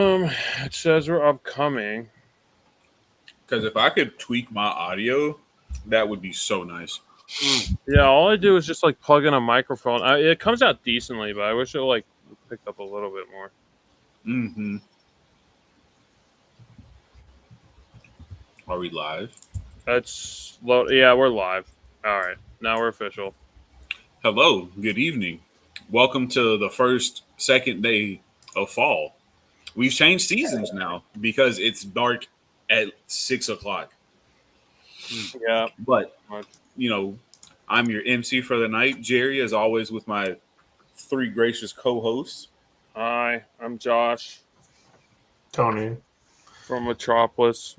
It says we're upcoming. Because if I could tweak my audio, that would be so nice. Yeah, all I do is just like plug in a microphone. It comes out decently, but I wish it like picked up a little bit more. Mm-hmm. Are we live? That's low. Yeah, we're live. All right, now we're official. Hello, good evening. Welcome to the second day of fall. We've changed seasons now because it's dark at 6 o'clock. Yeah, But, much. you know, I'm your MC for the night, Jerry, as always, with my three gracious co hosts. Hi, I'm Josh Tony. from Metropolis.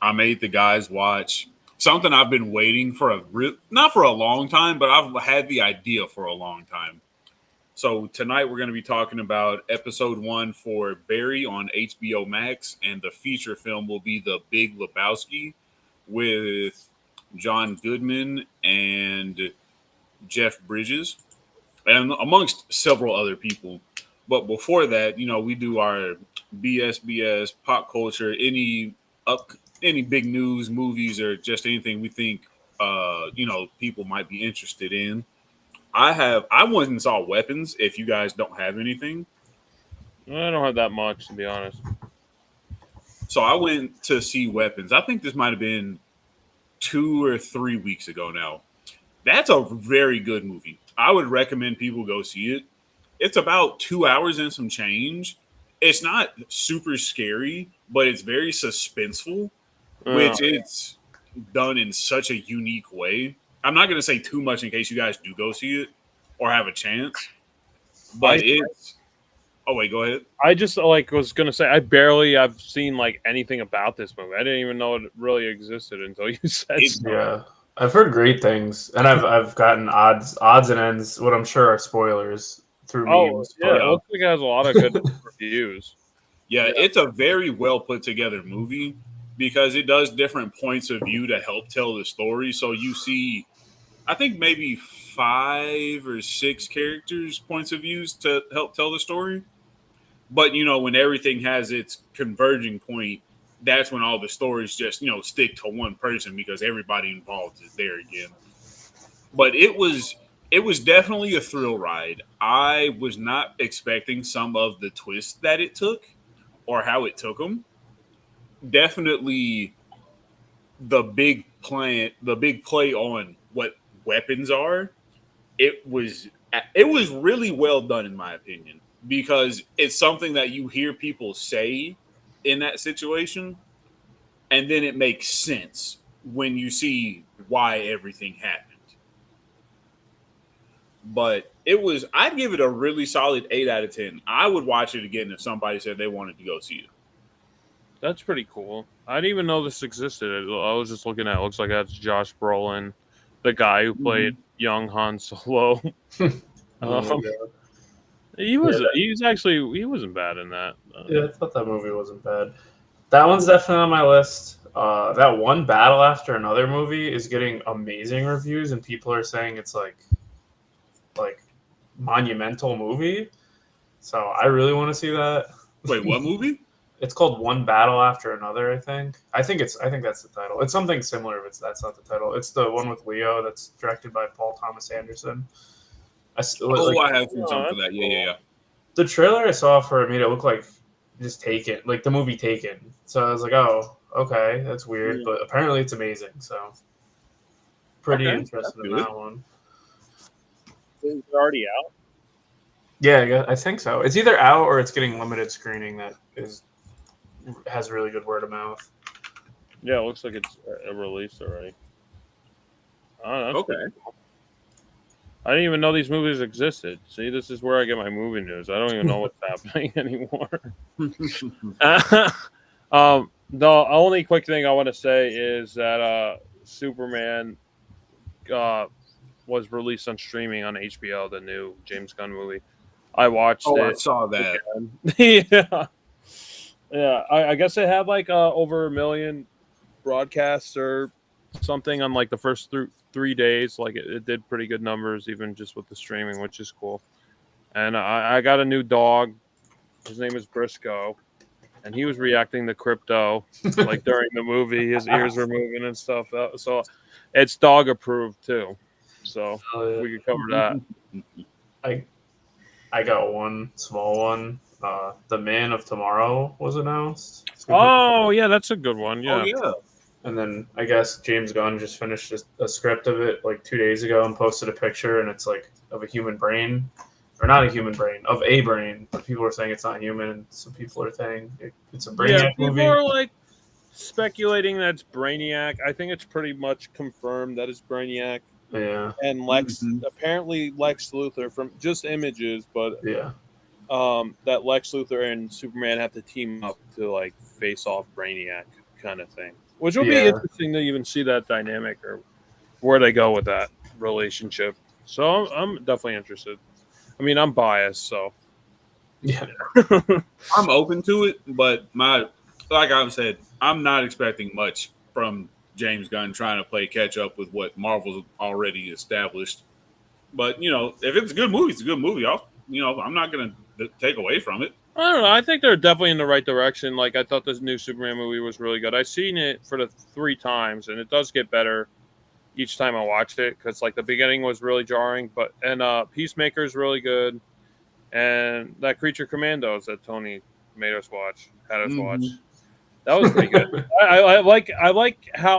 I made the guys watch something I've been waiting for not for a long time, but I've had the idea for a long time. So tonight we're going to be talking about episode 1 for Barry on HBO Max, and the feature film will be The Big Lebowski with John Goodman and Jeff Bridges, and amongst several other people. But before that, we do our BSBS pop culture, any big news, movies, or just anything we think people might be interested in. I went and saw Weapons. If you guys don't have anything, I don't have that much, to be honest. so I went to see Weapons. I think this might have been 2 or 3 weeks ago now. That's a very good movie. I would recommend people go see it. It's about 2 hours and some change. It's not super scary, but it's very suspenseful, which it's done in such a unique way. I'm not going to say too much in case you guys do go see it or have a chance, but it's. Oh wait, go ahead. I just was gonna say I've seen like anything about this movie. I didn't even know it really existed until you said so. Yeah, I've heard great things, and I've gotten odds and ends, what I'm sure are spoilers through memes. Yeah, it looks like it has a lot of good reviews. Yeah, it's a very well put together movie because it does different points of view to help tell the story. So you see, I think maybe 5 or 6 characters' points of views to help tell the story. But when everything has its converging point, that's when all the stories just stick to one person because everybody involved is there again. But it was definitely a thrill ride. I was not expecting some of the twists that it took or how it took them. Definitely the big play on what weapons are. It was really well done in my opinion because it's something that you hear people say in that situation, and then it makes sense when you see why everything happened. But I'd give it a really solid 8 out of 10. I would watch it again if somebody said they wanted to go see it. That's pretty cool. I didn't even know this existed. I was just looking at it. Looks like that's Josh Brolin, the guy who played young Han Solo. He wasn't bad in that. Yeah, I thought that movie wasn't bad. That one's definitely on my list. That One Battle After Another movie is getting amazing reviews, and people are saying it's like monumental movie. So I really want to see that. Wait, what movie? It's called One Battle After Another, I think. I think that's the title. It's something similar, but that's not the title. It's the one with Leo that's directed by Paul Thomas Anderson. I have seen something for that. Yeah. The trailer I saw for it made it look like just Taken, like the movie Taken. So I was like, oh, okay, that's weird. But apparently it's amazing. So pretty interested in that one. Is it already out? Yeah, I think so. It's either out or it's getting limited screening that has really good word of mouth. Yeah, it looks like it's a release already. Oh, that's cool. I didn't even know these movies existed. See, this is where I get my movie news. I don't even know what's happening anymore. The only quick thing I want to say is that Superman was released on streaming on HBO, the new James Gunn movie. I watched it. I saw that. Yeah. I guess it had like over 1 million broadcasts or something on like the first 3 days. Like it did pretty good numbers, even just with the streaming, which is cool. and I got a new dog. His name is Briscoe, and he was reacting to crypto like during the movie. His ears were moving and stuff. So it's dog approved too. So we could cover that. I got one small one. The Man of Tomorrow was announced. Oh yeah, that's a good one. Yeah. Oh yeah. And then I guess James Gunn just finished a script of it like 2 days ago and posted a picture, and it's like of a human brain, or not a human brain, of a brain. But people are saying it's not human, and some people are saying it's a Brainiac people movie. are like speculating that it's Brainiac. I think it's pretty much confirmed that it's Brainiac. Yeah. And apparently Lex Luthor from just images, but Yeah. that Lex Luthor and Superman have to team up to like face off Brainiac kind of thing, which will be interesting to even see that dynamic or where they go with that relationship. So I'm definitely interested. I mean, I'm biased, so yeah. I'm open to it, but like I've said, I'm not expecting much from James Gunn trying to play catch up with what Marvel's already established. But if it's a good movie, it's a good movie. I'm not going to take away from it. I don't know. I think they're definitely in the right direction. Like, I thought this new Superman movie was really good. I've seen it for the 3 times, and it does get better each time I watch it because, like, the beginning was really jarring. And Peacemaker is really good, and that Creature Commandos that Tony made us watch, had us watch, that was pretty good. I like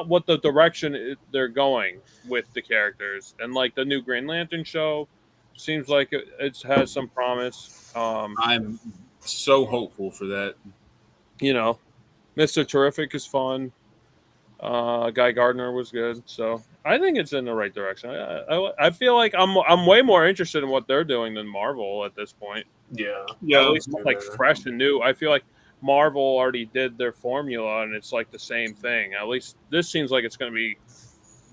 what the direction they're going with the characters, and like the new Green Lantern show seems like it has some promise. I'm so hopeful for that. Mr. Terrific is fun. Guy Gardner was good, so I think it's in the right direction. I feel like I'm way more interested in what they're doing than Marvel at this point. Yeah. At least like fresh and new. I feel like Marvel already did their formula, and it's like the same thing. At least this seems like it's going to be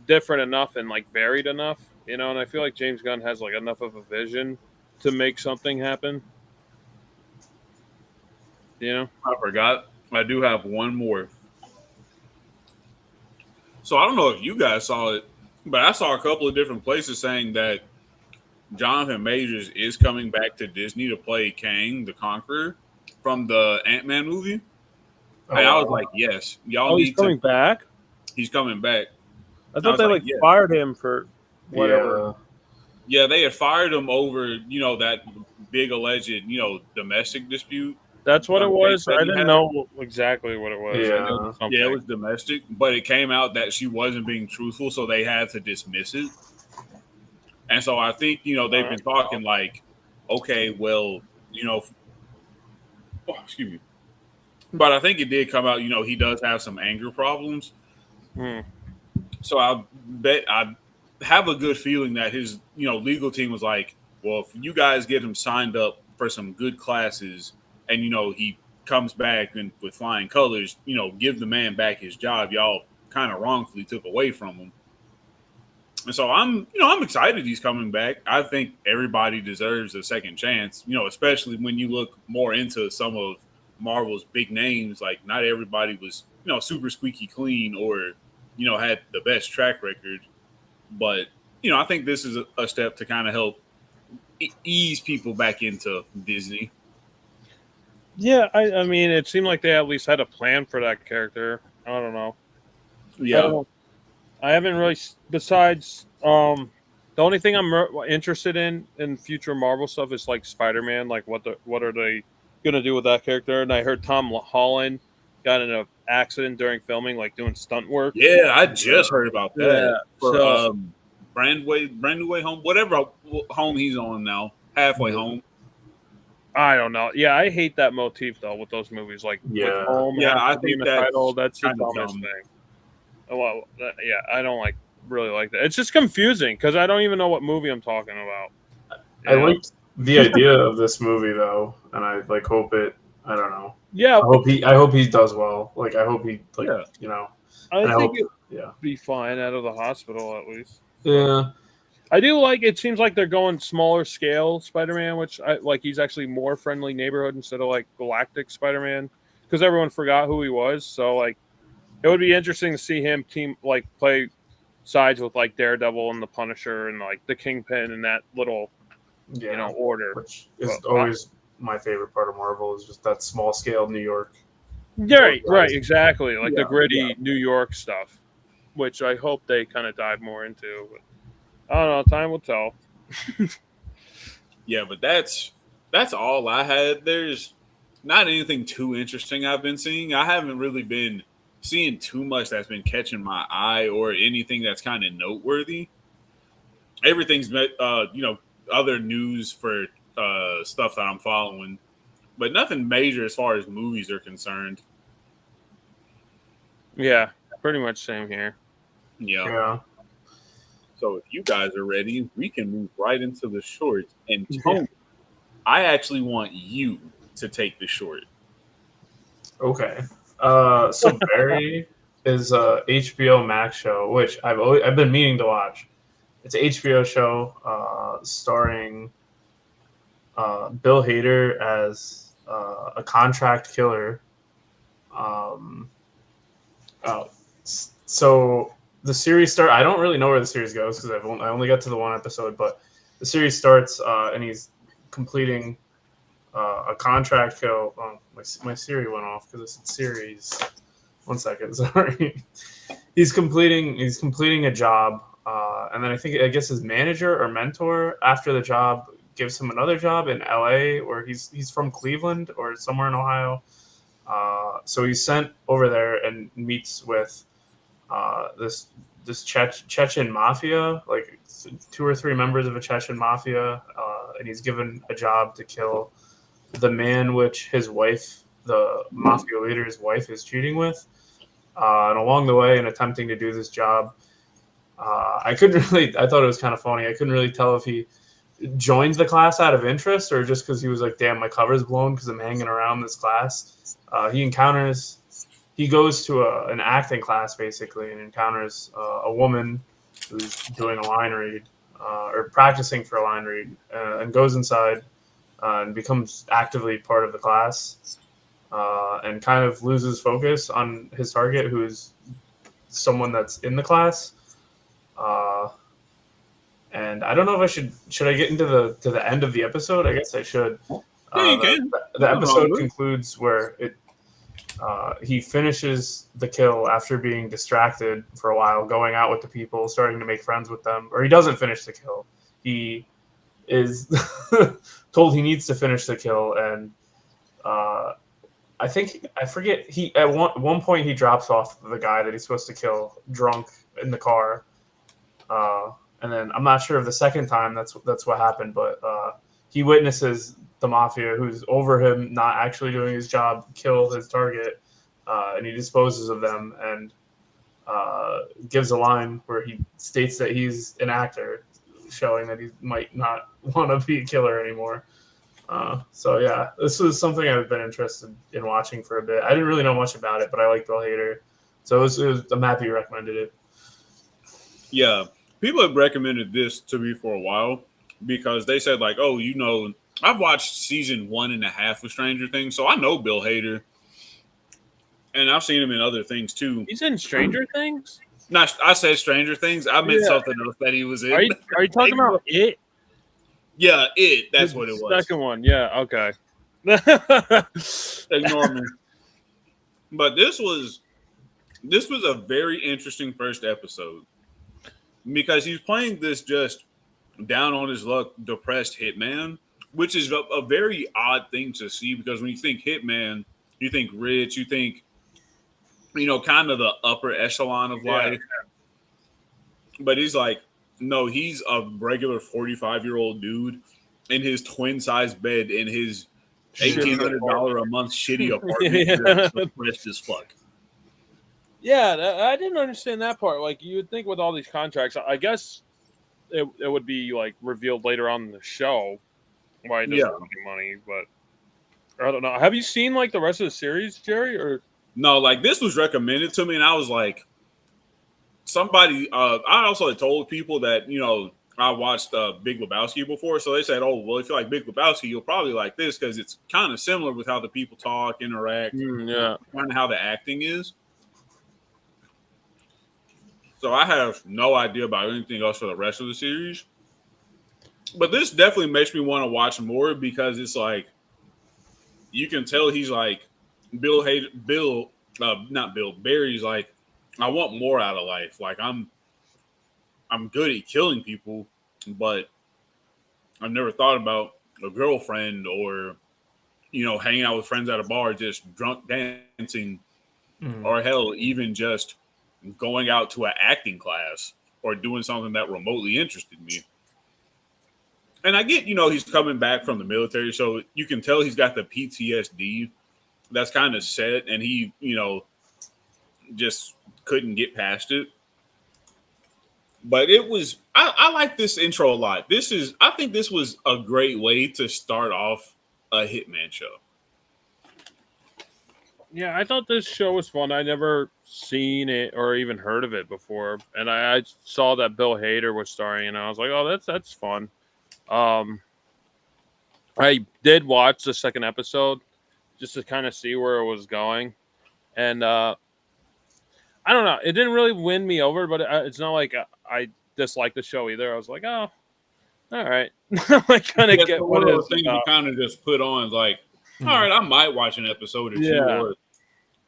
different enough and like varied enough, And I feel like James Gunn has like enough of a vision to make something happen. I forgot. I do have one more. So I don't know if you guys saw it, but I saw a couple of different places saying that Jonathan Majors is coming back to Disney to play Kang the Conqueror from the Ant-Man movie. And I was like, yes, y'all need he's coming back? He's coming back. I thought they fired him for whatever. Yeah, they had fired him over, that big alleged, domestic dispute. That's what it was. I didn't know exactly what it was. Yeah, it was domestic, but it came out that she wasn't being truthful, so they had to dismiss it. And so I think, they've been talking like, okay, well, excuse me. But I think it did come out, he does have some anger problems. So I have a good feeling that his, legal team was like, well, if you guys get him signed up for some good classes and, he comes back and with flying colors, give the man back his job y'all kind of wrongfully took away from him. And so I'm excited he's coming back. I think everybody deserves a second chance, especially when you look more into some of Marvel's big names. Like, not everybody was, super squeaky clean or, had the best track record. But, I think this is a step to kind of help ease people back into Disney. Yeah, I mean, it seemed like they at least had a plan for that character. I don't know. Yeah. I haven't really, besides, the only thing I'm interested in future Marvel stuff is like Spider-Man. Like, what are they going to do with that character? And I heard Tom Holland got in an accident during filming, like doing stunt work. Yeah, I just heard about that. Yeah. For brand new way home, whatever home he's on now, halfway home. I don't know. Yeah, I hate that motif though with those movies. Like, with home, I think the title. That's the dumbest thing. Well, I don't really like that. It's just confusing because I don't even know what movie I'm talking about. I liked the idea of this movie though, and I hope it. I don't know. Yeah, I hope he does well. I hope he I think it'd be fine out of the hospital at least. Yeah. I do like. It seems like they're going smaller scale Spider-Man, which I like. He's actually more friendly neighborhood instead of like Galactic Spider-Man because everyone forgot who he was. So it would be interesting to see him play sides with like Daredevil and the Punisher and like the Kingpin and that little Yeah, order. which is always my favorite part of Marvel is just that small scale New York. Right, exactly. Like the gritty New York stuff, which I hope they kind of dive more into. But I don't know. Time will tell. Yeah, but that's all I had. There's not anything too interesting I've been seeing. I haven't really been seeing too much that's been catching my eye or anything that's kind of noteworthy. Everything's other news for stuff that I'm following, but nothing major as far as movies are concerned. Yeah, pretty much same here. Yeah. So if you guys are ready, we can move right into the short. And Tony, I actually want you to take the short. Okay. So Barry is a HBO Max show, which I've been meaning to watch. It's an HBO show starring Bill Hader as a contract killer. Oh, so the series start. I don't really know where the series goes because I only got to the one episode, but the series starts and he's completing a contract kill. Oh, my Siri went off because it's series. 1 second, sorry. He's completing a job, and then I guess his manager or mentor after the job gives him another job in LA, where he's from Cleveland or somewhere in Ohio. So he's sent over there and meets with this Chechen mafia, like 2 or 3 members of a Chechen mafia, and he's given a job to kill the man which his wife, the mafia leader's wife, is cheating with. And along the way, in attempting to do this job, I thought it was kind of funny. I couldn't really tell if he joined the class out of interest or just because he was like, damn, my cover's blown because I'm hanging around this class. He goes to an acting class basically and encounters a woman who's doing a line read or practicing for a line read and goes inside and becomes actively part of the class and kind of loses focus on his target, who is someone that's in the class. And I don't know if should I get into the end of the episode? I guess I should. Yeah, you can. The episode concludes where he finishes the kill after being distracted for a while, going out with the people, starting to make friends with them. Or he doesn't finish the kill. He is told he needs to finish the kill, and I forget. He at one point he drops off the guy that he's supposed to kill drunk in the car. And then I'm not sure if the second time that's what happened, but he witnesses the mafia, who's over him not actually doing his job, kill his target, and he disposes of them and gives a line where he states that he's an actor, showing that he might not want to be a killer anymore. So yeah, this was something I've been interested in watching for a bit. I didn't really know much about it, but I like Bill Hader, so I'm happy you recommended it. Yeah. People have recommended this to me for a while because they said, like, oh, I've watched season 1.5 of Stranger Things, so I know Bill Hader. And I've seen him in other things, too. He's in Stranger Things? No, I said Stranger Things. I meant something else that he was in. Are you talking about It? Yeah, It. That's what it was. Second one. Yeah, okay. Ignore me. But this was a very interesting first episode. Because he's playing this just down on his luck, depressed hitman, which is a very odd thing to see because when you think hitman, you think rich, you think, kind of the upper echelon of life. But he's like, no, he's a regular 45-year-old dude in his twin-sized bed in his $1,800 a month shitty apartment, depressed as fuck. Yeah, I didn't understand that part. Like, you would think with all these contracts, I guess it would be like revealed later on in the show why he doesn't have any money. But I don't know. Have you seen like the rest of the series, Jerry? Or no? Like this was recommended to me, and I was like, somebody. I also had told people that I watched Big Lebowski before, so they said, "Oh, well, if you like Big Lebowski, you'll probably like this because it's kind of similar with how the people talk, interact, kind of how the acting is." So I have no idea about anything else for the rest of the series. But this definitely makes me want to watch more because it's like you can tell he's like not Bill. Barry's like, I want more out of life. Like I'm good at killing people, but I've never thought about a girlfriend or hanging out with friends at a bar, just drunk dancing, or hell, even just going out to an acting class or doing something that remotely interested me. And I get, he's coming back from the military, so you can tell he's got the PTSD that's kind of set, and he, just couldn't get past it. But it was, I like this intro a lot. I think this was a great way to start off a Hitman show. Yeah, I thought this show was fun. I never seen it or even heard of it before, and I saw that Bill Hader was starring, and I was like, "Oh, that's fun." I did watch the second episode just to kind of see where it was going, and I don't know. It didn't really win me over, but it's not like I dislike the show either. I was like, "Oh, all right." I kind of get one what of it's those things about. you kind of just put on, like, all right, I might watch an episode or two,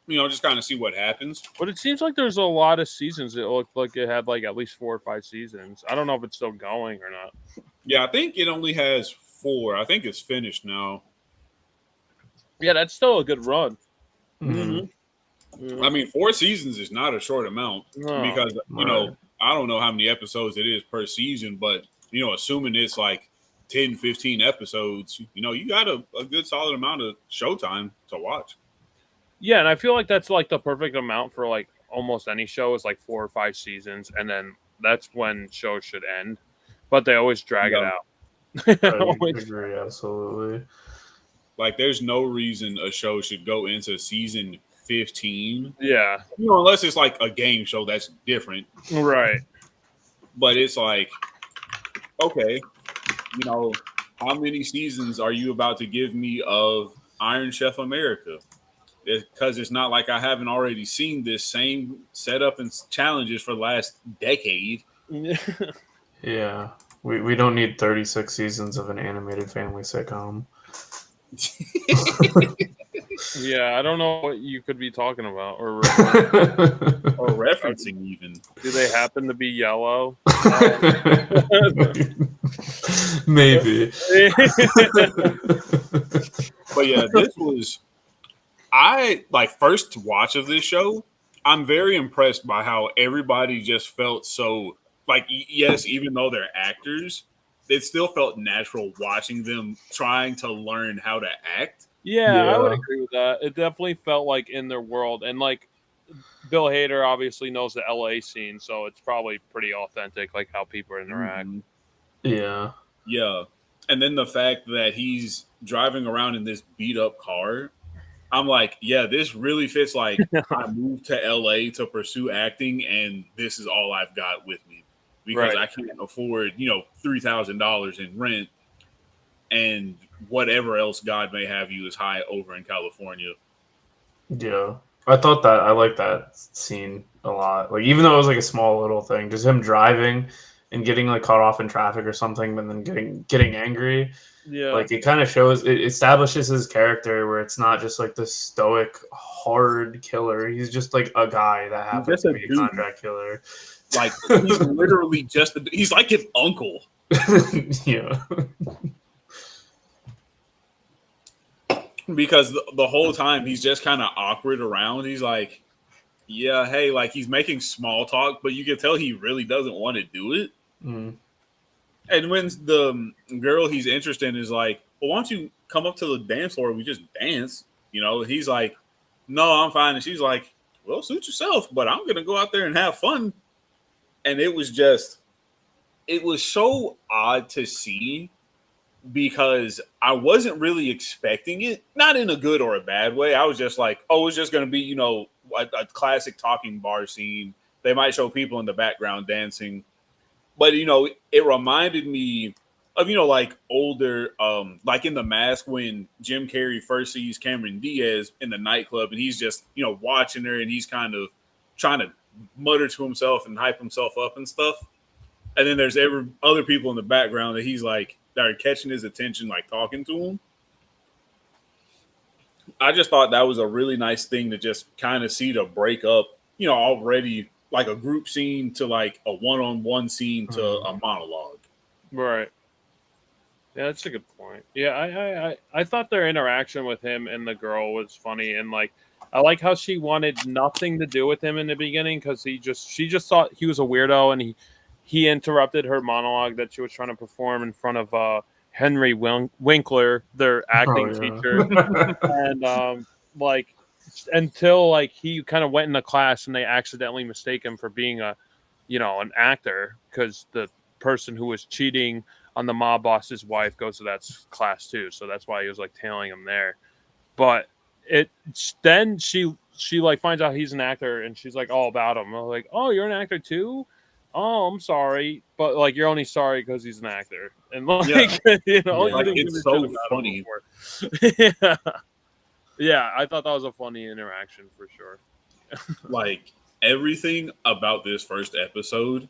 or just kind of see what happens. But it seems like there's a lot of seasons. It looked like it had like at least 4 or 5 seasons. I don't know if it's still going or not. Yeah, I think it only has 4. I think it's finished now. Yeah, that's still a good run. I mean, 4 seasons is not a short amount because I don't know how many episodes it is per season, but assuming it's like 10, 15 episodes, you got a good solid amount of showtime to watch. Yeah, and I feel like that's like the perfect amount for like almost any show is like 4 or 5 seasons, and then that's when shows should end. But they always drag it out. I agree, absolutely. Like, there's no reason a show should go into season 15. Yeah. Unless it's like a game show that's different. Right. But it's like, okay, how many seasons are you about to give me of Iron Chef America? Because it's not like I haven't already seen this same setup and challenges for the last decade. Yeah. We don't need 36 seasons of an animated family sitcom. Yeah, I don't know what you could be talking about or referencing even. Do they happen to be yellow? Maybe. But yeah, this was first watch of this show. I'm very impressed by how everybody just felt so yes, even though they're actors, it still felt natural watching them trying to learn how to act. Yeah, I would agree with that. It definitely felt like in their world. And like Bill Hader obviously knows the LA scene, so it's probably pretty authentic, like how people interact. Yeah. Yeah. And then the fact that he's driving around in this beat up car, I'm like, yeah, this really fits. Like, I moved to LA to pursue acting, and this is all I've got with me because I can't afford, $3,000 in rent, and whatever else God may have you is high over in California. Yeah, I like that scene a lot. Like, even though it was like a small little thing, just him driving and getting like caught off in traffic or something, and then getting angry. Yeah, like it kind of shows, it establishes his character where it's not just like this stoic, hard killer. He's just like a guy that happens to be a contract killer. Like, he's literally he's like an uncle. Yeah. Because the whole time he's just kind of awkward around. He's like, yeah, hey, like he's making small talk, but you can tell he really doesn't want to do it. And when the girl he's interested in is like, well, why don't you come up to the dance floor and we just dance? He's like, no, I'm fine. And she's like, well, suit yourself, but I'm going to go out there and have fun. And it was so odd to see because I wasn't really expecting it, not in a good or a bad way. I was just like, oh, it's just going to be, a classic talking bar scene. They might show people in the background dancing. But, it reminded me of, like older, like in The Mask when Jim Carrey first sees Cameron Diaz in the nightclub and he's just, watching her and he's kind of trying to mutter to himself and hype himself up and stuff. And then there's other people in the background that he's like, that are catching his attention, like talking to him. I just thought that was a really nice thing to just kind of see to break up, already like a group scene to like a one-on-one scene to a monologue. Right. Yeah, that's a good point. Yeah, I thought their interaction with him and the girl was funny, and like I like how she wanted nothing to do with him in the beginning because she just thought he was a weirdo, and he interrupted her monologue that she was trying to perform in front of Henry Winkler, their acting teacher, and like until like he kind of went into class and they accidentally mistake him for being an actor because the person who was cheating on the mob boss's wife goes to that class too, so that's why he was like tailing him there. But then she like finds out he's an actor and she's like all about him. I'm like, oh, you're an actor too? Oh, I'm sorry, but like you're only sorry because he's an actor, and like like it's so funny. Yeah, I thought that was a funny interaction for sure. Like everything about this first episode,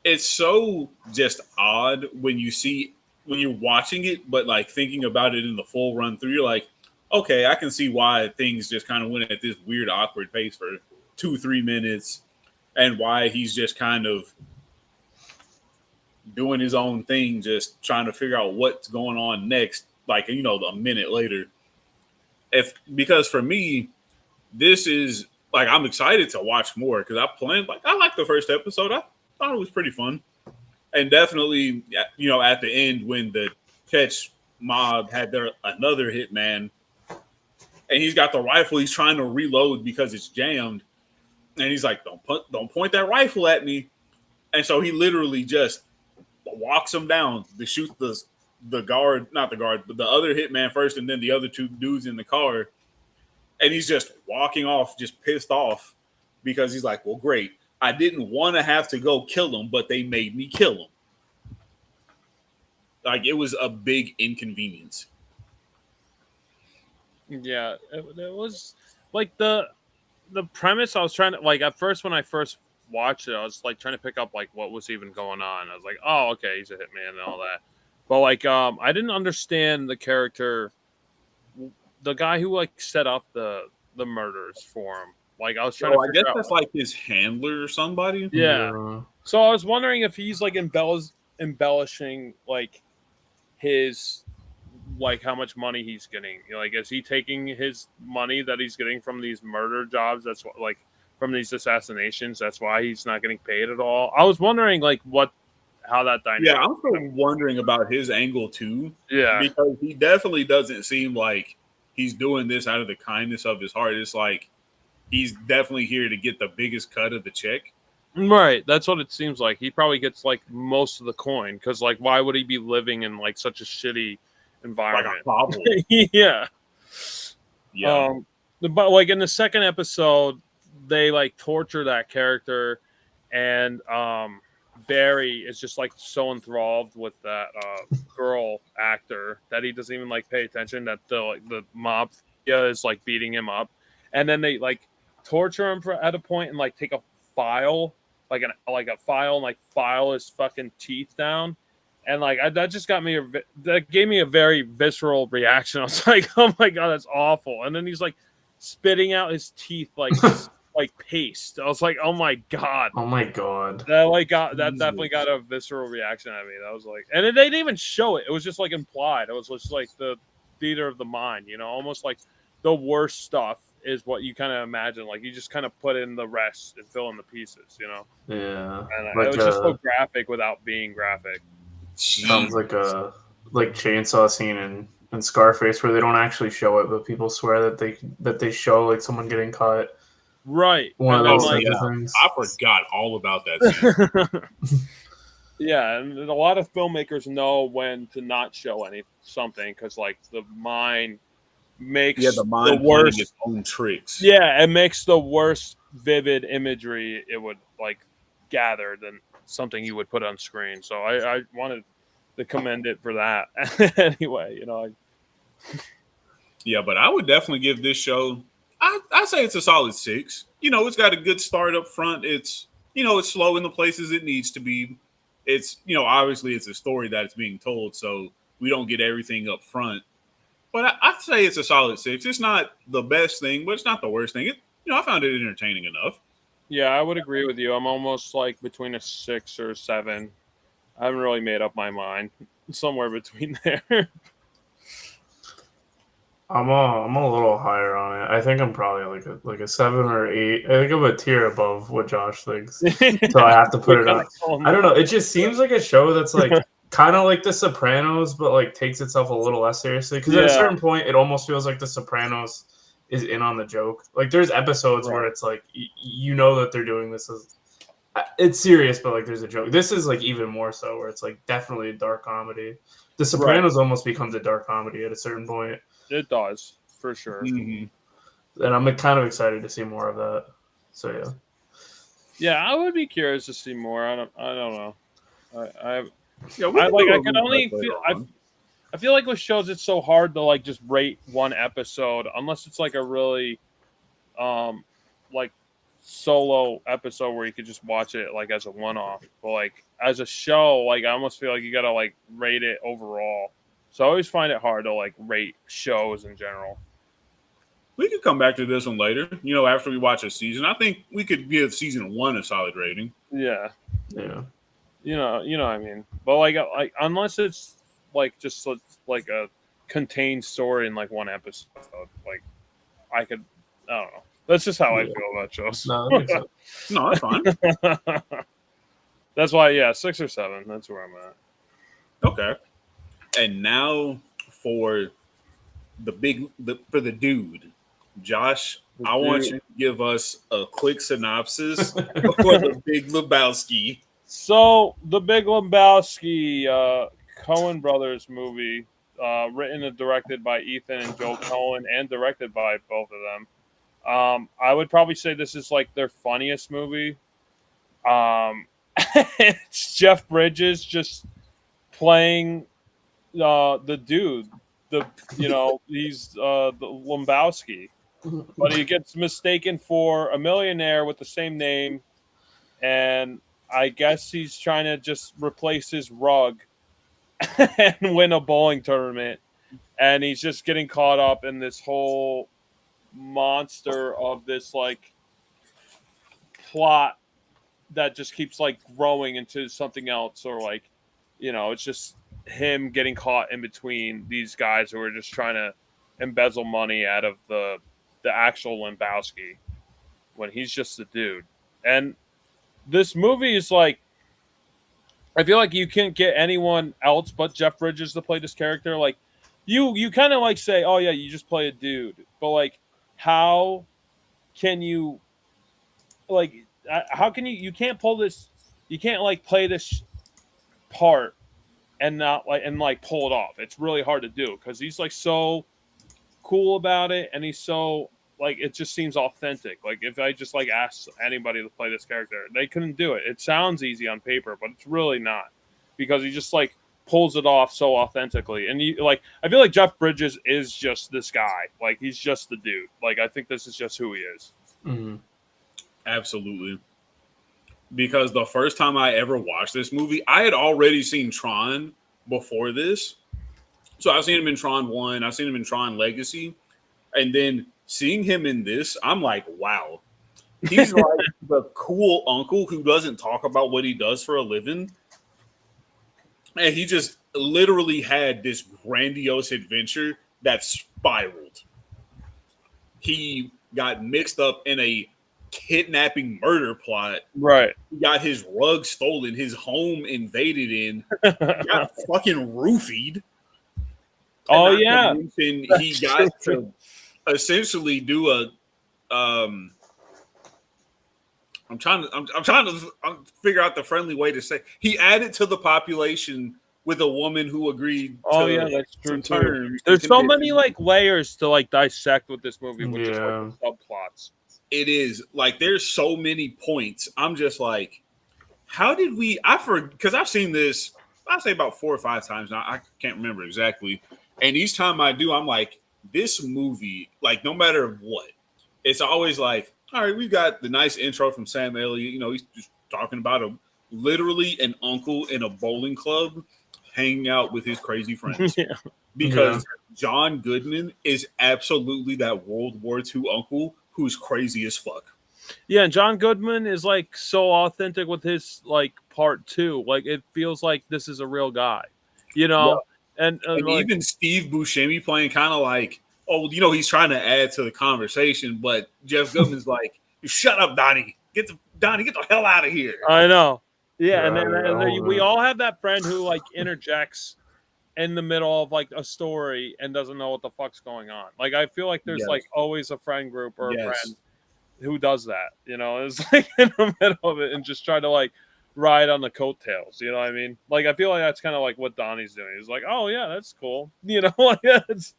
it's so just odd when you're watching it, but like thinking about it in the full run through, you're like, okay, I can see why things just kind of went at this weird, awkward pace for 2-3 minutes, and why he's just kind of doing his own thing, just trying to figure out what's going on next, like, a minute later. Because for me, this is like, I'm excited to watch more because I like the first episode. I thought it was pretty fun. And definitely, at the end when the catch mob had another hitman and he's got the rifle, he's trying to reload because it's jammed. And he's like, don't point that rifle at me. And so he literally just walks him down to shoot the guard, not the guard, but the other hitman first, and then the other two dudes in the car. And he's just walking off, just pissed off because he's like, well, great. I didn't want to have to go kill him, but they made me kill him. Like, it was a big inconvenience. Yeah, it was like the premise. I was trying to like at first when I first watched it, I was like trying to pick up like what was even going on. I was like, oh, okay, he's a hitman and all that. But like, I didn't understand the character, the guy who like set up the murders for him. Like I was trying to. I guess that's like his handler or somebody. Yeah. So I was wondering if he's like embellishing like his. Like how much money he's getting, like is he taking his money that he's getting from these murder jobs? That's what, like from these assassinations. That's why he's not getting paid at all. I was wondering like how that dynamic. Yeah, I'm still wondering about his angle too. Yeah, because he definitely doesn't seem like he's doing this out of the kindness of his heart. It's like he's definitely here to get the biggest cut of the check. Right, that's what it seems like. He probably gets like most of the coin because like why would he be living in like such a shitty environment? Like yeah. But like in the second episode, they like torture that character, and Barry is just like so enthralled with that girl actor that he doesn't even like pay attention that the mafia is like beating him up, and then they like torture him at a point and like take a file, like a file, and like file his fucking teeth down. And like that just got me that gave me a very visceral reaction. I was like, "Oh my god, that's awful!" And then he's like spitting out his teeth like like paste. I was like, "Oh my god!" Oh my god! That definitely got a visceral reaction at me. That was like, and they didn't even show it. It was just like implied. It was just like the theater of the mind, almost like the worst stuff is what you kind of imagine. Like you just kind of put in the rest and fill in the pieces, Yeah, and it was just so graphic without being graphic. Sounds like a chainsaw scene in Scarface where they don't actually show it, but people swear that they show like someone getting cut. Right. One of those things. I forgot all about that scene. Yeah, and a lot of filmmakers know when to not show something because like the mind makes the worst its own tricks. Yeah, it makes the worst vivid imagery it would like gather than something you would put on screen. So I wanted to commend it for that. Anyway, Yeah, but I would definitely give this show, I say it's a solid 6. It's got a good start up front. It's it's slow in the places it needs to be, it's, you know, obviously it's a story that's being told, so we don't get everything up front. But I'd say it's a solid 6. It's not the best thing, but it's not the worst thing. I found it entertaining enough. Yeah, I would agree with you. I'm almost like between a 6 or 7. I haven't really made up my mind. Somewhere between there. I'm a little higher on it. I think I'm probably like a 7 or 8. I think I'm a tier above what Josh thinks. So I have to put it on. I don't know. It just seems like a show that's like kind of like The Sopranos, but like takes itself a little less seriously. Because at a certain point, it almost feels like The Sopranos is in on the joke. Like there's episodes where it's like you know that they're doing this as it's serious, but like there's a joke. This is like even more so, where it's like definitely a dark comedy. The Sopranos almost becomes a dark comedy at a certain point. It does, for sure. Mm-hmm. And I'm kind of excited to see more of that. So yeah. Yeah, I would be curious to see more. I don't know. I feel like with shows it's so hard to like just rate one episode unless it's like a really like solo episode where you could just watch it like as a one-off. But like as a show, like I almost feel like you gotta like rate it overall. So I always find it hard to like rate shows in general. We could come back to this one later, after we watch a season. I think we could give season 1 a solid rating. Yeah. Yeah. You know what I mean? But like unless it's like just like a contained story in like one episode, like I don't know. That's just how I feel about shows. No, that makes sense. No, that's fine. That's why, 6 or 7. That's where I'm at. Okay. And now for the dude, Josh, I want you to give us a quick synopsis for the Big Lebowski. So, the Big Lebowski, Coen Brothers movie, written and directed by Ethan and Joe Coen, and directed by both of them. I would probably say this is like their funniest movie. It's Jeff Bridges just playing the dude. He's the Lebowski, but he gets mistaken for a millionaire with the same name, and I guess he's trying to just replace his rug and win a bowling tournament, and he's just getting caught up in this whole monster of this like plot that just keeps like growing into something else, or like it's just him getting caught in between these guys who are just trying to embezzle money out of the actual Lebowski when he's just the dude. And this movie is like, I feel like you can't get anyone else but Jeff Bridges to play this character. Like you kind of like say, oh yeah, you just play a dude, but like how can you you can't pull this, you can't like play this part and not like pull it off. It's really hard to do because he's like so cool about it, and he's so like it just seems authentic. Like if I just like asked anybody to play this character, they couldn't do it. It sounds easy on paper, but it's really not, because he just like pulls it off so authentically. And I feel like Jeff Bridges is just this guy. Like he's just the dude. Like I think this is just who he is. Mm-hmm. Absolutely. Because the first time I ever watched this movie, I had already seen Tron before this. So I've seen him in Tron 1. I've seen him in Tron Legacy. And then seeing him in this, I'm like, wow. He's like the cool uncle who doesn't talk about what he does for a living. And he just literally had this grandiose adventure that spiraled. He got mixed up in a kidnapping murder plot. Right. He got his rug stolen, his home invaded in, got fucking roofied. Oh yeah. He got to essentially do a I'm trying to figure out the friendly way to say. He added to the population with a woman who agreed. Oh yeah, that's true too. There's so many like layers to like dissect with this movie, with just like subplots. It is like there's so many points. I'm just like, how did we? Because I've seen this. I'd say about 4 or 5 times now. I can't remember exactly. And each time I do, I'm like, this movie, like no matter what, it's always like, all right, we got the nice intro from Sam Elliott. He's just talking about a literally an uncle in a bowling club hanging out with his crazy friends. Yeah. Because John Goodman is absolutely that World War II uncle who's crazy as fuck. Yeah, and John Goodman is like so authentic with his like part two. Like it feels like this is a real guy, you know. And like, even Steve Buscemi playing kind of like, oh, he's trying to add to the conversation, but Jeff Goodman's like, "Shut up, Donnie. Get the hell out of here." I know. Yeah, and then we all have that friend who like interjects in the middle of like a story and doesn't know what the fuck's going on. Like I feel like there's like always a friend group or a friend who does that, it's like in the middle of it and just try to like ride on the coattails, you know what I mean? Like I feel like that's kind of like what Donnie's doing. He's like, oh yeah, that's cool, like it's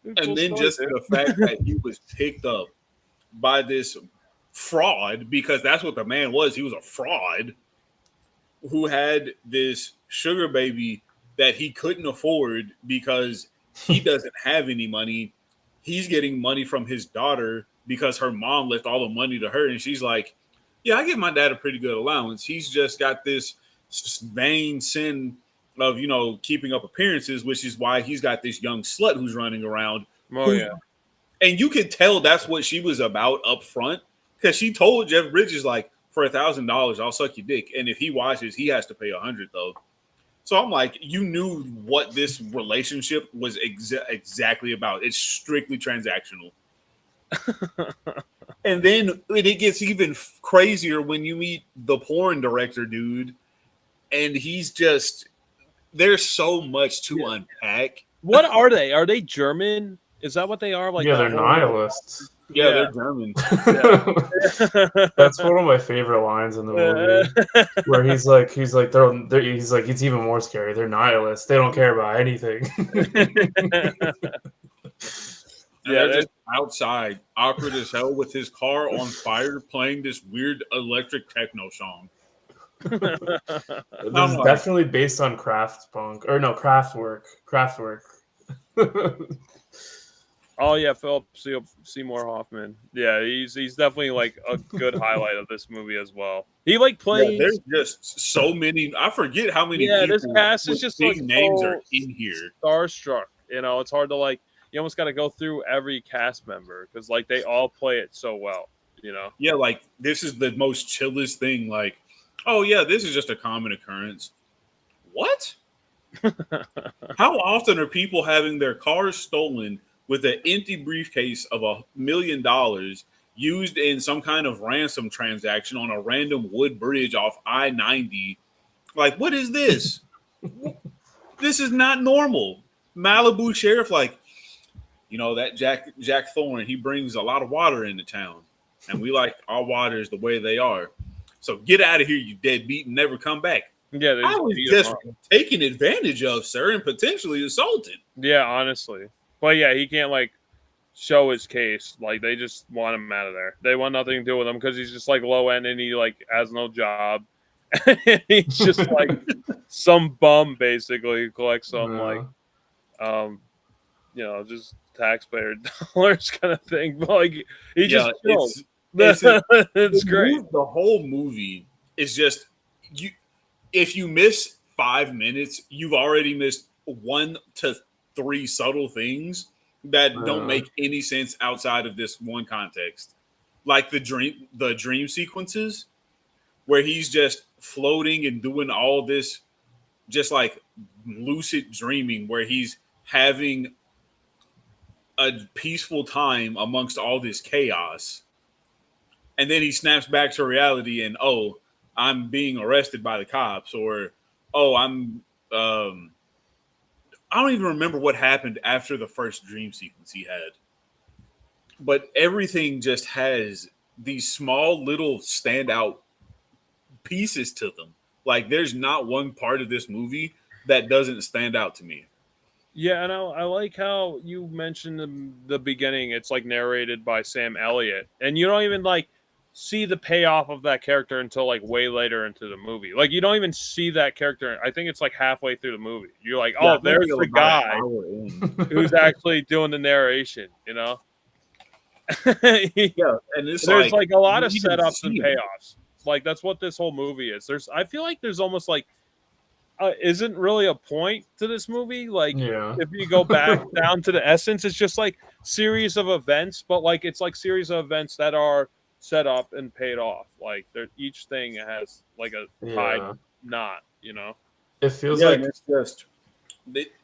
and cool then just the fact that he was picked up by this fraud, because that's what the man was. He was a fraud who had this sugar baby that he couldn't afford because he doesn't have any money. He's getting money from his daughter because her mom left all the money to her. And she's like, yeah, I give my dad a pretty good allowance. He's just got this vain sin of, keeping up appearances, which is why he's got this young slut who's running around. Yeah. And you could tell that's what she was about up front, because she told Jeff Bridges, like, for $1,000, I'll suck your dick. And if he watches, he has to pay $100 though. So I'm like, you knew what this relationship was exactly about. It's strictly transactional. And then it gets even crazier when you meet the porn director dude, and he's just, there's so much to unpack. What are they? Are they German? Is that what they are? Like, they're nihilists. Yeah, they're German. That's one of my favorite lines in the movie, where he's like, it's even more scary. They're nihilists. They don't care about anything. They're just outside, awkward as hell, with his car on fire, playing this weird electric techno song. This is definitely based on Kraftwerk. Oh yeah, Philip Seymour Hoffman. Yeah, he's definitely like a good highlight of this movie as well. He like plays. Yeah, there's just so many. I forget how many. Yeah, this cast is just big like names are in here. Starstruck. It's hard to like. You almost got to go through every cast member because like they all play it so well. Yeah, like this is the most chillest thing. Like, oh yeah, this is just a common occurrence. What? How often are people having their cars stolen with an empty briefcase of $1 million used in some kind of ransom transaction on a random wood bridge off I-90? Like, what is this? This is not normal. Malibu sheriff, like, that Jack Thorne, he brings a lot of water into town, and we like our waters the way they are. So get out of here, you deadbeat, and never come back. Yeah, I was just taken advantage of, sir, and potentially assaulted. Yeah, honestly. But yeah, he can't like show his case. Like they just want him out of there. They want nothing to do with him because he's just like low end and he like has no job. He's just like some bum basically who collects some just taxpayer dollars kind of thing. But like he just chills. It's great. The whole movie is just you. If you miss 5 minutes, you've already missed 1 to 3 subtle things that don't make any sense outside of this one context. Like the dream sequences where he's just floating and doing all this just like lucid dreaming where he's having a peaceful time amongst all this chaos. And then he snaps back to reality and, oh, I'm being arrested by the cops, or, oh, I don't even remember what happened after the first dream sequence he had. But everything just has these small little standout pieces to them. Like there's not one part of this movie that doesn't stand out to me. Yeah, and I like how you mentioned in the beginning, it's like narrated by Sam Elliott, and you don't even like see the payoff of that character until like way later into the movie. Like you don't even see that character. I think it's like halfway through the movie. You're like, oh, there's the guy who's actually doing the narration, Yeah, and it's there's like a lot of setups and payoffs. Like that's what this whole movie is. I feel like there's almost like isn't really a point to this movie. Like if you go back down to the essence, it's just like series of events, but like it's like series of events that are set up and paid off. Like each thing has like a tied knot, you know. It feels like it's just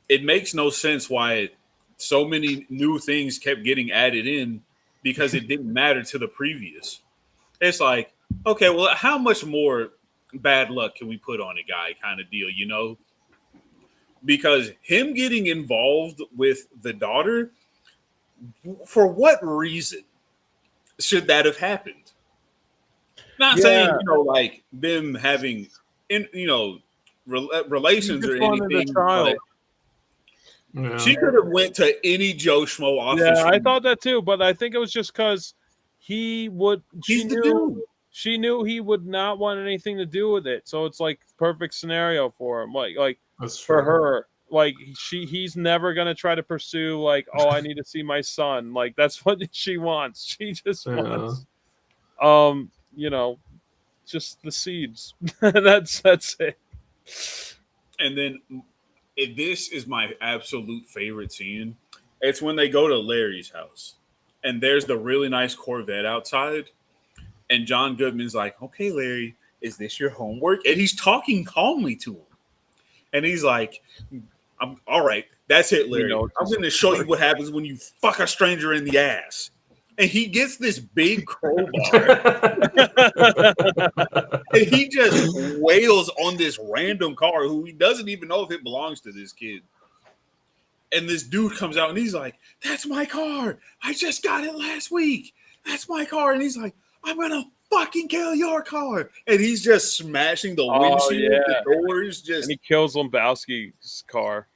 it makes no sense why so many new things kept getting added in because it didn't matter to the previous. It's like, okay, well, how much more bad luck can we put on a guy kind of deal, you know? Because him getting involved with the daughter, for what reason should that have happened? Not saying, you know, like them having, relations or anything. But she could have went to any Joe Schmo off the street. I thought that too, but I think it was just because he would. She knew he would not want anything to do with it, so it's like perfect scenario for him. Like for her, like he's never gonna try to pursue like, oh, I need to see my son. Like that's what she wants. She just wants, just the seeds. that's it. And then this is my absolute favorite scene. It's when they go to Larry's house, and there's the really nice Corvette outside. And John Goodman's like, okay, Larry, is this your homework? And he's talking calmly to him. And he's like, all right, that's it, Larry. I'm going to show you what happens when you fuck a stranger in the ass. And he gets this big crowbar. And he just wails on this random car who he doesn't even know if it belongs to this kid. And this dude comes out and he's like, that's my car. I just got it last week. That's my car. And he's like, I'm gonna fucking kill your car, and he's just smashing the windshield, the doors. And he kills Lebowski's car.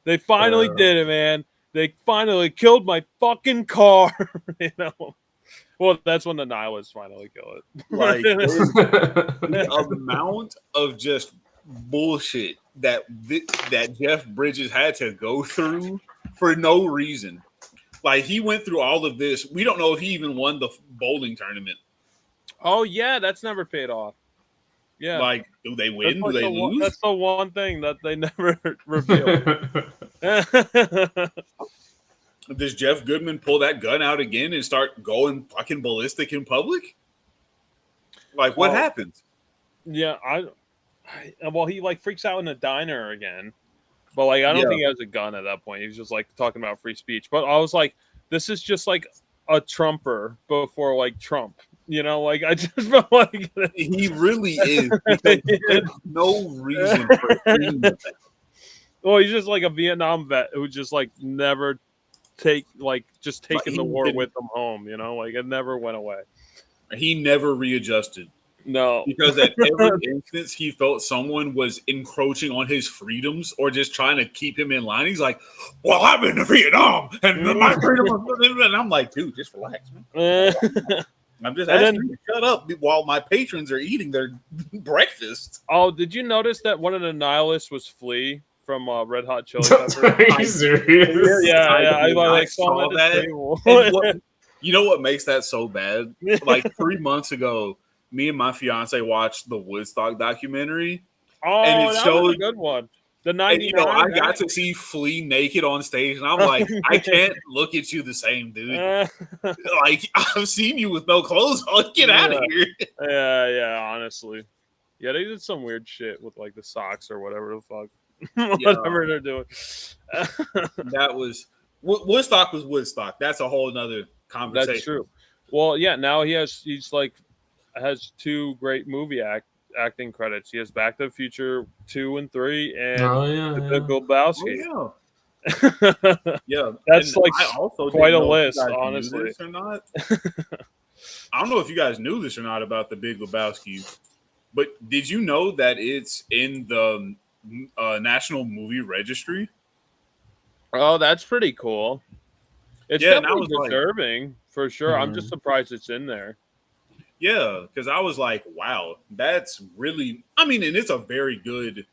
They finally did it, man. They finally killed my fucking car. You know. Well, that's when the nihilists finally kill it. Like the amount of just bullshit that Jeff Bridges had to go through for no reason. Like, he went through all of this. We don't know if he even won the bowling tournament. Oh, yeah. That's never paid off. Yeah. Like, do they win? Do they lose? That's the one thing that they never revealed. Does Jeff Goodman pull that gun out again and start going fucking ballistic in public? Like, what happens? Yeah, well, he, like, freaks out in a diner again. But, like, I don't think he has a gun at that point. He's just, like, talking about free speech. But I was like, this is just, like, a Trumper before, like, Trump. You know, like, I just felt like... He really is. There's no reason for him. Well, he's just, like, a Vietnam vet who just, like, never taking the war with him home, you know? Like, it never went away. He never readjusted. No. Because at every instance he felt someone was encroaching on his freedoms or just trying to keep him in line. He's like, well, I've been to Vietnam and my freedom. And I'm like, dude, just relax, man. I'm just asking you to shut up while my patrons are eating their breakfast. Oh, did you notice that one of the nihilists was Flea from Red Hot Chili Peppers? Are you serious? Yeah. I saw that. You know what makes that so bad? Like 3 months ago, me and my fiance watched the Woodstock documentary. Oh, and it showed was a good one. The 99. I got to see Flea naked on stage, and I'm like, I can't look at you the same, dude. Like, I've seen you with no clothes on. Get out of here. Yeah, honestly. Yeah, they did some weird shit with, like, the socks or whatever the fuck. Whatever they're doing. That was... Woodstock was Woodstock. That's a whole nother conversation. That's true. Well, yeah, now he's has 2 great movie acting credits. He has Back to the Future 2 and 3 and the Big Lebowski. Oh, yeah. That's and like quite a list, honestly. Or not. I don't know if you guys knew this or not about the Big Lebowski, but did you know that it's in the National Movie Registry? Oh, that's pretty cool. It's definitely deserving, for sure. Mm-hmm. I'm just surprised it's in there. Yeah, because I was like, wow, that's really... I mean, and it's a very good...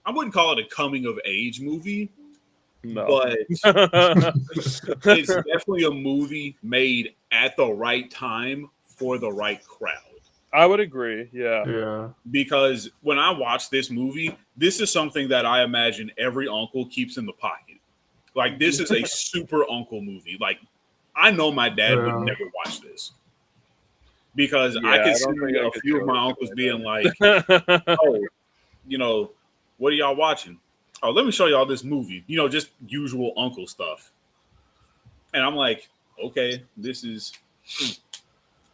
I wouldn't call it a coming-of-age movie, but it's definitely a movie made at the right time for the right crowd. I would agree. Yeah. Yeah. Because when I watch this movie, this is something that I imagine every uncle keeps in the pocket. Like, this is a super uncle movie. Like, I know my dad would never watch this. Because I could see a few of my uncles being like, oh, you know, what are y'all watching? Oh, let me show y'all this movie. You know, just usual uncle stuff. And I'm like, okay, this is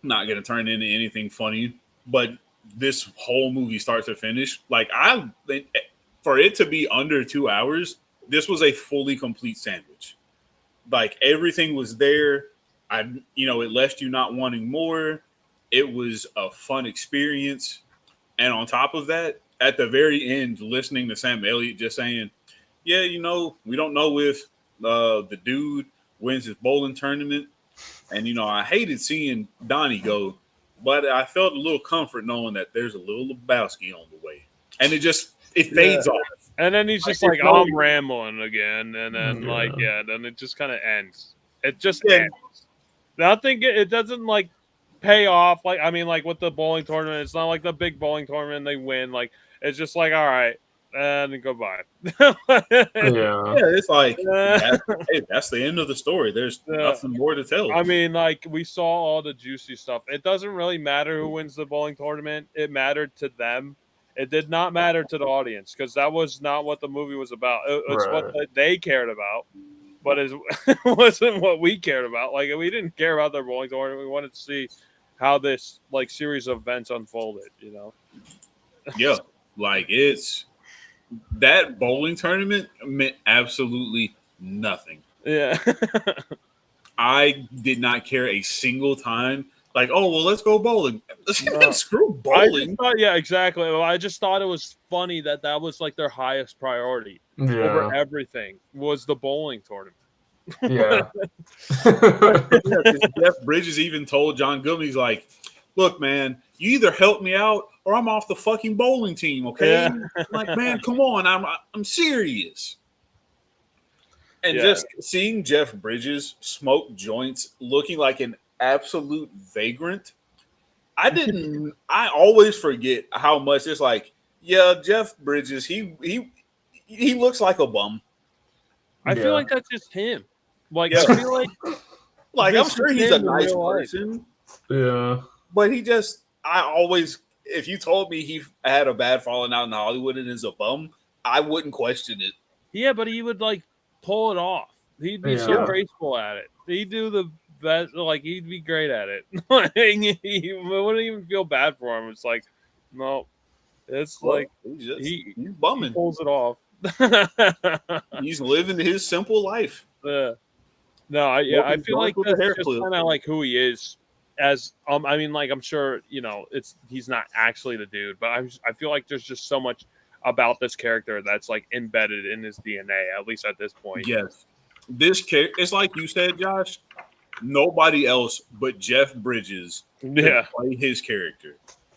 not going to turn into anything funny. But this whole movie, start to finish, like, for it to be under 2 hours, this was a fully complete sandwich. Like, everything was there. It left you not wanting more. It was a fun experience. And on top of that, at the very end, listening to Sam Elliott just saying, yeah, we don't know if the dude wins his bowling tournament. And, I hated seeing Donnie go, but I felt a little comfort knowing that there's a little Lebowski on the way. And it fades off. And then he's just like, I'm rambling again. And then, then it just kind of ends. It just ends. Nothing, it doesn't, like, pay off. Like, I mean, like, with the bowling tournament, it's not like the big bowling tournament they win. Like, it's just like, all right, and goodbye. It's like, that's the end of the story. There's nothing more to tell. I mean, like, we saw all the juicy stuff. It doesn't really matter who wins the bowling tournament. It mattered to them. It did not matter to the audience because that was not what the movie was about. It's what they cared about, but it wasn't what we cared about. Like, we didn't care about their bowling tournament. We wanted to see how this, like, series of events unfolded, Yeah, like, that bowling tournament meant absolutely nothing. Yeah. I did not care a single time. Like, oh, well, let's go bowling. Screw bowling. Exactly. Well, I just thought it was funny that was, like, their highest priority over everything was the bowling tournament. Yeah. Jeff Bridges even told John Goodman, he's like, look, man, you either help me out or I'm off the fucking bowling team, okay? Yeah. I'm like, man, come on, I'm serious. And just seeing Jeff Bridges smoke joints looking like an absolute vagrant, I always forget how much it's like, Jeff Bridges, he looks like a bum. I feel like that's just him. Like, I feel like I'm sure he's a nice person. Yeah. But if you told me he had a bad falling out in Hollywood and is a bum, I wouldn't question it. Yeah, but he would, like, pull it off. He'd be so graceful at it. He'd do the best, like, he'd be great at it. Like, he wouldn't even feel bad for him. It's like, no, it's he's bumming. He pulls it off. He's living his simple life. No, I feel like that's just kind of like who he is. As I mean, like, I'm sure he's not actually the dude, but I feel like there's just so much about this character that's, like, embedded in his DNA, at least at this point. Yes, this character, it's like you said, Josh. Nobody else but Jeff Bridges can play his character.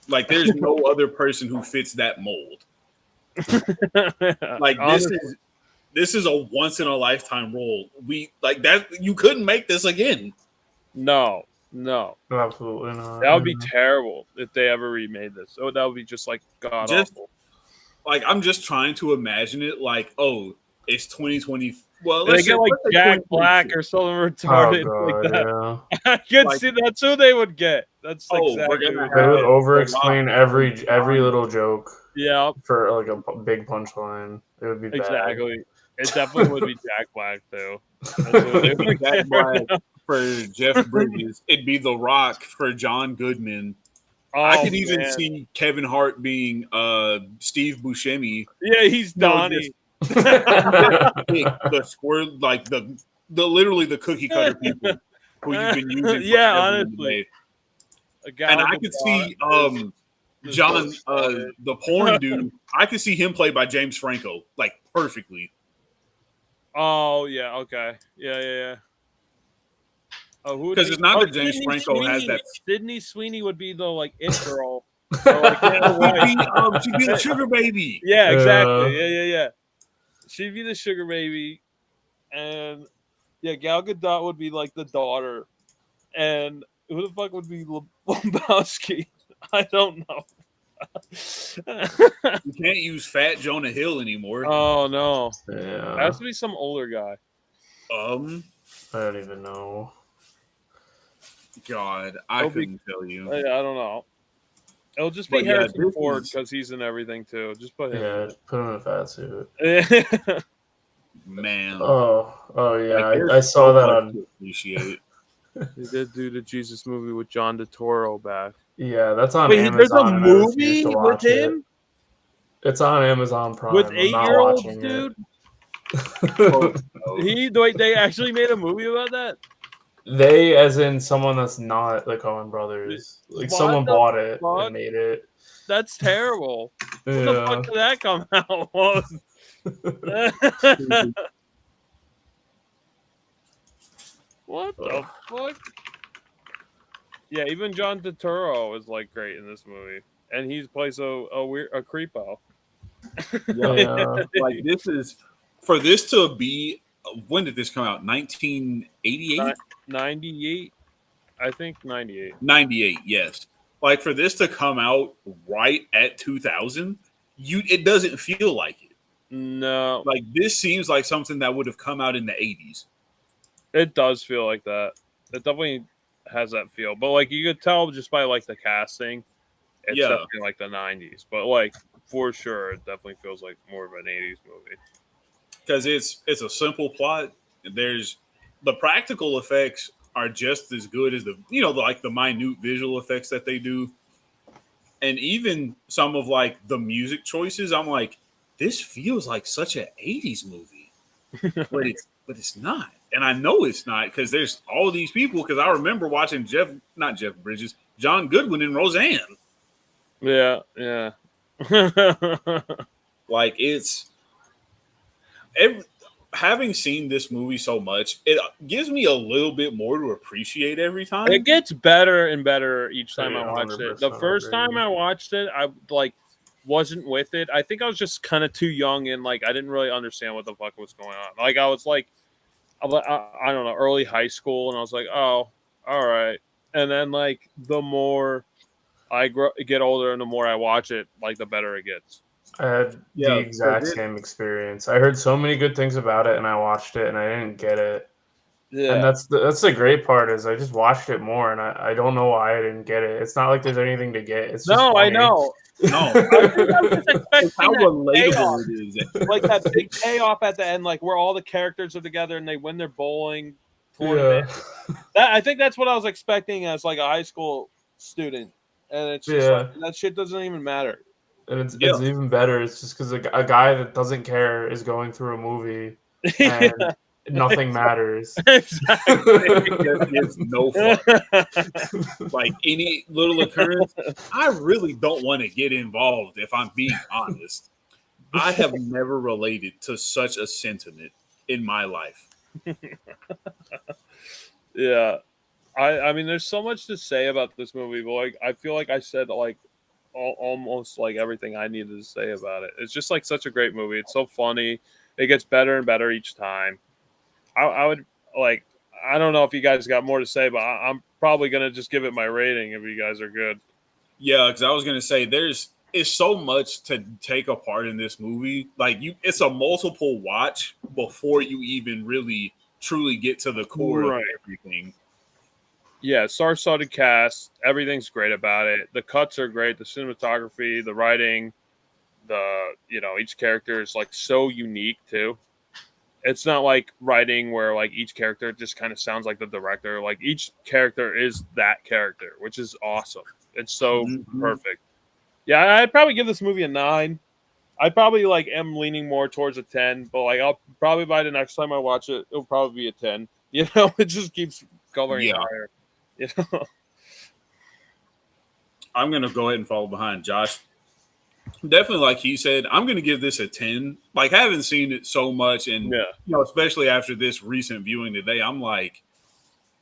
Like, there's no other person who fits that mold. Like, this is a once in a lifetime role. You couldn't make this again. No, absolutely not. That would be terrible if they ever remade this. Oh, that would be just, like, god awful. Like, I'm just trying to imagine it. Like, oh, it's 2020. Well, they get, like, Jack Black or something retarded like that. Yeah. I could see that's who they would get. That's exactly. They would over-explain every little joke. Yeah. For, like, a big punchline. It would be bad. Exactly. It definitely would be Jack Black, though. Jack Black for Jeff Bridges. It'd be The Rock for John Goodman. I could even see Kevin Hart being Steve Buscemi. Yeah, he's Donnie. The square, like literally the cookie cutter people who you've been using. Honestly. And I could see John, the porn dude. I could see him played by James Franco, like, perfectly. Oh yeah, okay, yeah. Oh, because it's not that James Franco has that. Sydney Sweeney would be the, like, it girl. She'd be the sugar baby. Yeah, exactly. Yeah. She'd be the sugar baby, and Gal Gadot would be, like, the daughter, and who the fuck would be Lebowski? I don't know. You can't use Fat Jonah Hill anymore. Oh no! Yeah, It has to be some older guy. I don't even know. God, I couldn't tell you. I don't know. It'll just be Harrison Ford because he's in everything too. Just put him. Yeah, put him in a fat suit. Man. Oh yeah, Like, I saw that on. Appreciate. They did do the Jesus movie with John Turturro back. Yeah, that's on Wait, Amazon. there's a and I refuse movie to with watch him It's on Amazon Prime. with I'm not 8-year-olds, watching dude. it. They actually made a movie about that. They, as in someone that's not the Coen Brothers. Like What someone the bought it fuck? and made it. That's terrible. Yeah. When the fuck did that come out? What the fuck? Yeah, even John Turturro is like great in this movie, and he plays a creepo. Yeah. Like this is for this to be. When did this come out? 1988? 98, I think 98. 98, yes. Like for this to come out right at 2000, it doesn't feel like it. No, Like this seems like something that would have come out in the 80s. it does feel like that. It definitely has that feel, but like you could tell just by like the casting, it's definitely like the 90s. But like for sure, it definitely feels like more of an 80s movie. Because it's a simple plot. There's the practical effects are just as good as the minute visual effects that they do, and even some of like the music choices. I'm like, this feels like such an 80s movie, but it's not, and I know it's not because there's all these people. Because I remember watching John Goodwin and Roseanne. Yeah. Like it's. Having seen this movie so much, it gives me a little bit more to appreciate every time. It gets better and better each time I watch it. The first agree. time I watched it, I like wasn't with it. I think I was just kind of too young and like I didn't really understand what the fuck was going on. Like I was like, I don't know, early high school, and I was like, oh, all right. And then like the more I get older and the more I watch it, like the better it gets. I had the exact same experience. I heard so many good things about it, and I watched it, and I didn't get it. Yeah, and that's the great part is I just watched it more, and I don't know why I didn't get it. It's not like there's anything to get. It's just no, funny. I know. No, I think I was just expecting how that relatable payoff. it is. Like that big payoff at the end, like where all the characters are together and they win their bowling Yeah, tournament. I think that's what I was expecting as like a high school student, and it's just like that shit doesn't even matter. and it's even better. It's just because a guy that doesn't care is going through a movie and nothing matters. Exactly. It's no fun. Like any little occurrence, I really don't want to get involved. If I'm being honest, I have never related to such a sentiment in my life. Yeah, I mean, there's so much to say about this movie, but like I feel like I said like almost like everything I needed to say about it. It's just like such a great movie. It's so funny. It gets better and better each time. I would like. I don't know if you guys got more to say, but I'm probably gonna just give it my rating if you guys are good. Yeah, because I was gonna say it's so much to take apart in this movie. Like it's a multiple watch before you even really truly get to the core of everything. Yeah, star-studded cast. Everything's great about it. The cuts are great. The cinematography, the writing, each character is like so unique too. It's not like writing where like each character just kind of sounds like the director. Like each character is that character, which is awesome. It's so perfect. Yeah, I'd probably give this movie a 9. I probably like am leaning more towards a 10, but like I'll probably by the next time I watch it, it'll probably be a 10. You know, it just keeps going higher. You know? I'm gonna go ahead and follow behind Josh. Definitely, like he said, I'm gonna give this a 10. Like, I haven't seen it so much, and especially after this recent viewing today, I'm like,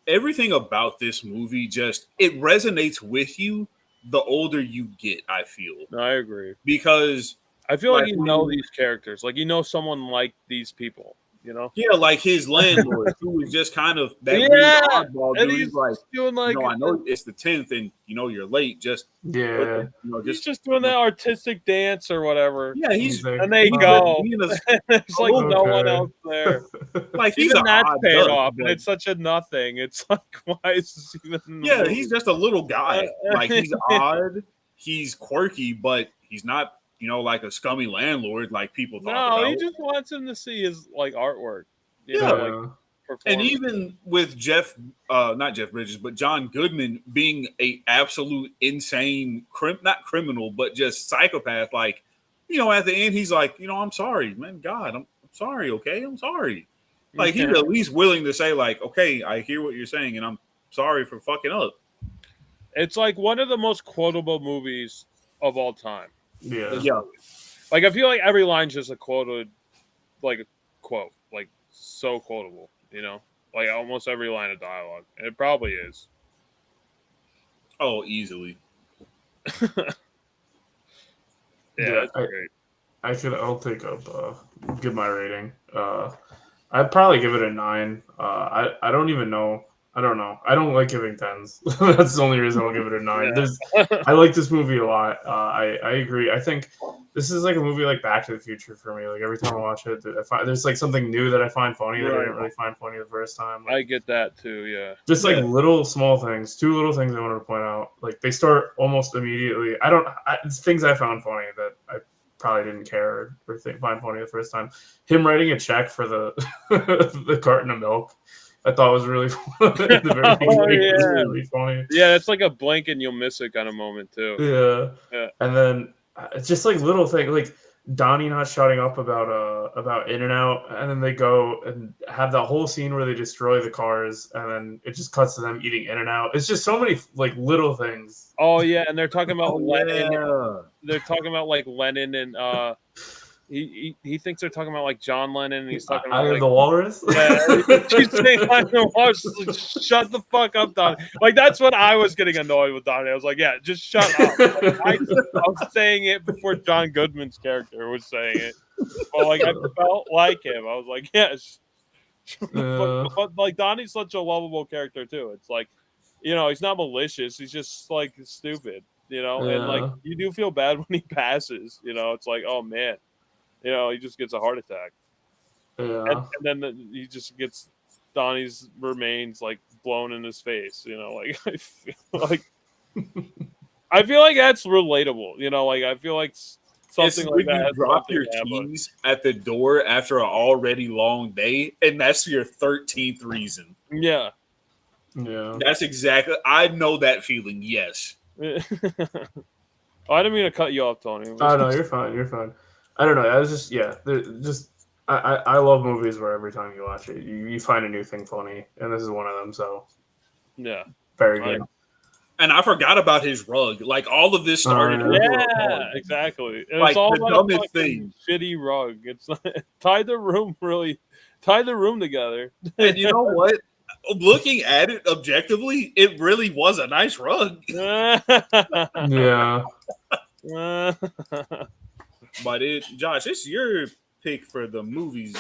everything about this movie it resonates with you the older you get. I feel. I agree because I feel like you know these characters, like you know someone like these people. you know? Yeah, like his landlord, who was just kind of that weird oddball dude. He's like, doing like, I know it's the 10th, and you're late. Just he's just doing that artistic dance or whatever. Yeah, he's like, and they go. It's like no one else there. Like he's even that's odd paid duck, off, but... and it's such a nothing. It's like, why is this even? Yeah, he's just a little guy. Like he's odd, he's quirky, but he's not, like a scummy landlord like people talk about. No, he just wants him to see his like artwork. And even with not Jeff Bridges, but John Goodman being a absolute insane, not criminal, but just psychopath. Like, at the end, he's like, I'm sorry, man. God, I'm sorry. Okay, I'm sorry. Like he's at least willing to say, like, okay, I hear what you're saying, and I'm sorry for fucking up. It's like one of the most quotable movies of all time. Yeah. Like I feel like every line's just a quote, like so quotable. Like almost every line of dialogue. And it probably is. Oh, easily. That's great. I'll take up, give my rating. I'd probably give it a 9. I don't even know. I don't know. I don't like giving 10s. That's the only reason I'll give it a 9. I like this movie a lot. I agree. I think this is like a movie like Back to the Future for me. Like every time I watch it, there's like something new that I find funny that I didn't really find funny the first time. Like, I get that too. Yeah. Just like little small things. 2 little things I wanted to point out. Like they start almost immediately. It's things I found funny that I probably didn't care or find funny the first time. Him writing a check for the the carton of milk, I thought was really funny. At the very beginning. It was really funny. Yeah, it's like a blink and you'll miss it kind of moment too. Yeah. And then it's just like little things, like Donnie not shutting up about In-N-Out, and then they go and have that whole scene where they destroy the cars, and then it just cuts to them eating In-N-Out. It's just so many like little things. Oh yeah, and they're talking about Lennon. Yeah. They're talking about like Lennon and he thinks they're talking about like John Lennon, and he's talking about like, the Walrus. Yeah, he's saying I'm the Walrus. Like, shut the fuck up, Donnie. Like that's when I was getting annoyed with Donnie. I was like, yeah, just shut up. Like, I was saying it before John Goodman's character was saying it. But like I felt like him. I was like, yes. But like Donnie's such a lovable character too. It's like, he's not malicious. He's just like stupid. And like you do feel bad when he passes. It's like, oh man. He just gets a heart attack. Yeah. And then he just gets Donnie's remains like blown in his face. Like I feel like that's relatable. Like I feel like something like that. You drop your keys at the door after an already long day, and that's your 13th reason. Yeah. Yeah. That's exactly. I know that feeling. Yes. I didn't mean to cut you off, Tony. Oh no, you're fine. You're fine. I don't know. I was just I love movies where every time you watch it, you find a new thing funny, and this is one of them. So yeah, very good. And I forgot about his rug. Like all of this started. Yeah, exactly. And like it's all the dumbest thing. Shitty rug. It's like, tied the room together. And you know what? Looking at it objectively, it really was a nice rug. Yeah. But Josh, it's your pick for the movies.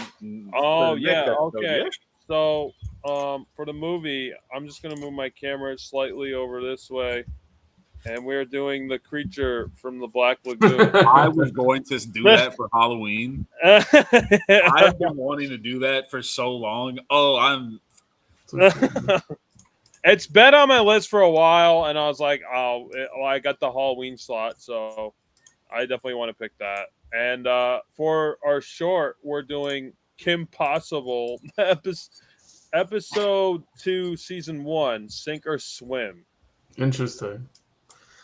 Oh yeah, okay. So for the movie, I'm just gonna move my camera slightly over this way, and we're doing The Creature from the Black Lagoon. I was going to do that for Halloween. I've been wanting to do that for so long. It's been on my list for a while, and I was like, I got the Halloween slot, so I definitely want to pick that. And for our short, we're doing Kim Possible, episode 2, season 1, Sink or Swim. Interesting.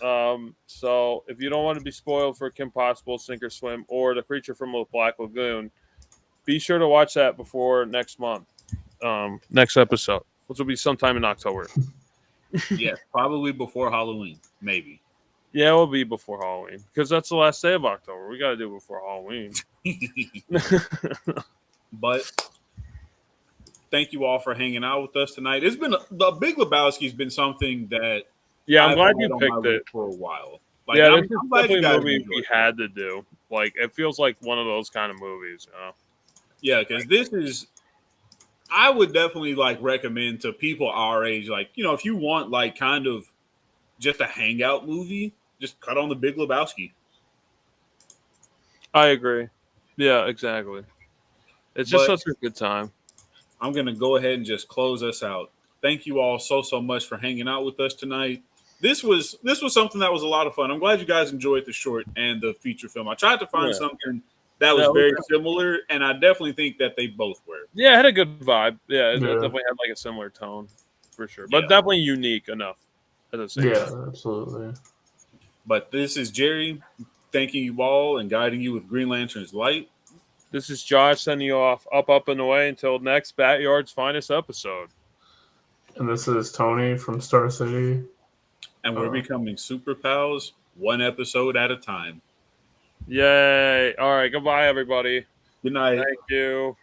So if you don't want to be spoiled for Kim Possible, Sink or Swim, or The Creature from the Black Lagoon, be sure to watch that before next month. Next episode, which will be sometime in October. Yeah, probably before Halloween, maybe. Yeah, it will be before Halloween because that's the last day of October. We got to do it before Halloween. But thank you all for hanging out with us tonight. It's been the Big Lebowski's been something that I'm glad you picked it for a while. Like, yeah, I'm definitely a movie we had to do. Like, it feels like one of those kind of movies. Yeah, because this is, I would definitely like recommend to people our age, like, you know, if you want like kind of just a hangout movie, just cut on the Big Lebowski. I agree. Yeah, exactly. It's just But such a good time. I'm going to go ahead and just close us out. Thank you all so much for hanging out with us tonight. This was something that was a lot of fun. I'm glad you guys enjoyed the short and the feature film. I tried to find something that was very similar, and I definitely think that they both were. Yeah, it had a good vibe. Yeah, it Yeah. definitely had like a similar tone for sure, but definitely unique enough at the same time. Yeah, absolutely. But this is Jerry thanking you all and guiding you with Green Lantern's light. This is Josh sending you off up and away until next BatYard's finest episode. And this is Tony from Star City. And we're becoming super pals, one episode at a time. Yay. All right. Goodbye, everybody. Good night. Thank you.